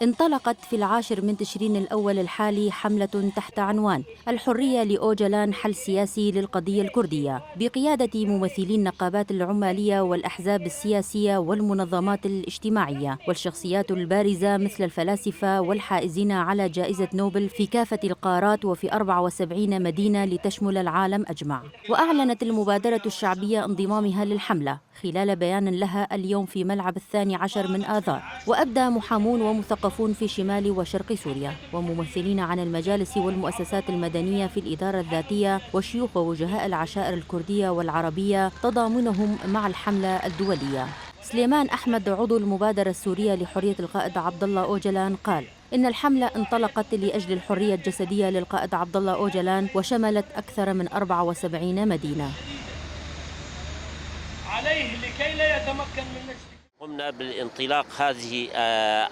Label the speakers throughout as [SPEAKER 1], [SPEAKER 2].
[SPEAKER 1] انطلقت في 10 من تشرين الأول الحالي حملة تحت عنوان الحرية لأوجلان، حل سياسي للقضية الكردية، بقيادة ممثلي النقابات العمالية والأحزاب السياسية والمنظمات الاجتماعية والشخصيات البارزة مثل الفلاسفة والحائزين على جائزة نوبل في كافة القارات وفي 74 مدينة لتشمل العالم أجمع. وأعلنت المبادرة الشعبية انضمامها للحملة خلال بيان لها اليوم في ملعب 12 من آذار. وأبدى محامون ومثقفون في شمال وشرق سوريا وممثلين عن المجالس والمؤسسات المدنية في الإدارة الذاتية وشيوخ ووجهاء العشائر الكردية والعربية تضامنهم مع الحملة الدولية. سليمان أحمد عضو المبادرة السورية لحرية القائد عبد الله أوجلان قال إن الحملة انطلقت لأجل الحرية الجسدية للقائد عبد الله أوجلان وشملت أكثر من 74 مدينة.
[SPEAKER 2] عليه لكي لا يتمكن من نفسه.
[SPEAKER 3] قمنا بالانطلاق هذه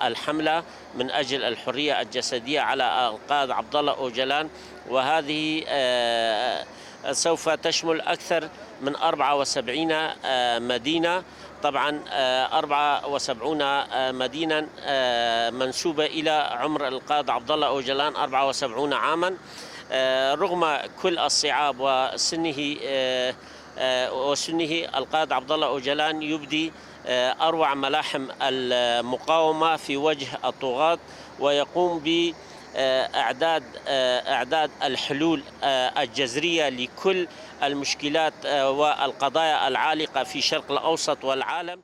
[SPEAKER 3] الحملة من أجل الحرية الجسدية على القائد عبد الله أوجلان، وهذه سوف تشمل أكثر من 74 مدينة. طبعا 74 مدينة منسوبة إلى عمر القائد عبد الله أوجلان 74 عاما، رغم كل الصعاب وسنه القائد عبد الله أوجلان يبدي أروع ملاحم المقاومة في وجه الطغاة، ويقوم بإعداد الحلول الجذرية لكل المشكلات والقضايا العالقة في الشرق الأوسط والعالم.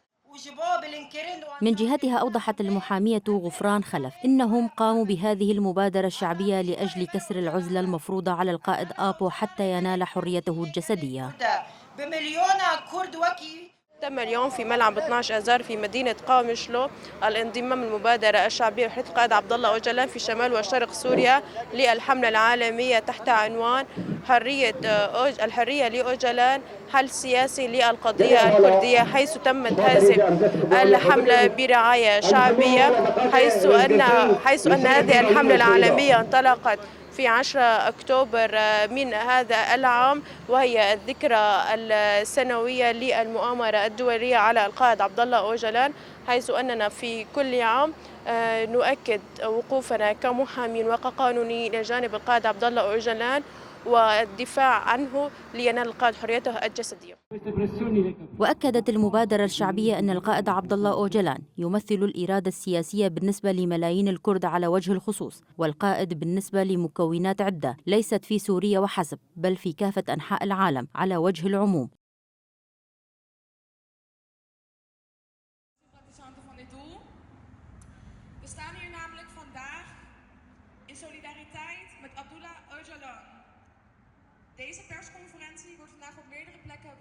[SPEAKER 1] من جهتها أوضحت المحامية غفران خلف إنهم قاموا بهذه المبادرة الشعبية لأجل كسر العزلة المفروضة على القائد آبو حتى ينال حريته الجسدية.
[SPEAKER 4] بمليون كرد تم اليوم في ملعب 12 آذار في مدينة قامشلو الانضمام المبادرة الشعبية لحرية القائد عبد الله أوجلان في شمال وشرق سوريا للحملة العالمية تحت عنوان الحرية لأوجلان، حل سياسي للقضية الكردية، حيث تمت هذه الحملة برعاية شعبية، حيث أن هذه الحملة العالمية انطلقت في 10 أكتوبر من هذا العام، وهي الذكرى السنوية للمؤامرة الدولية على القائد عبد الله أوجلان، حيث أننا في كل عام نؤكد وقوفنا كمحامين وكقانونيين إلى جانب القائد عبد الله أوجلان والدفاع عنه لينال القائد حريته الجسدية.
[SPEAKER 1] وأكدت المبادرة الشعبية أن القائد عبد الله أوجلان يمثل الإرادة السياسية بالنسبة لملايين الكرد على وجه الخصوص، والقائد بالنسبة لمكونات عدة ليست في سوريا وحسب بل في كافة أنحاء العالم على وجه العموم.
[SPEAKER 5] We staan hier namelijk vandaag in solidariteit met Abdullah Öcalan. Deze persconferentie wordt vandaag op meerdere plekken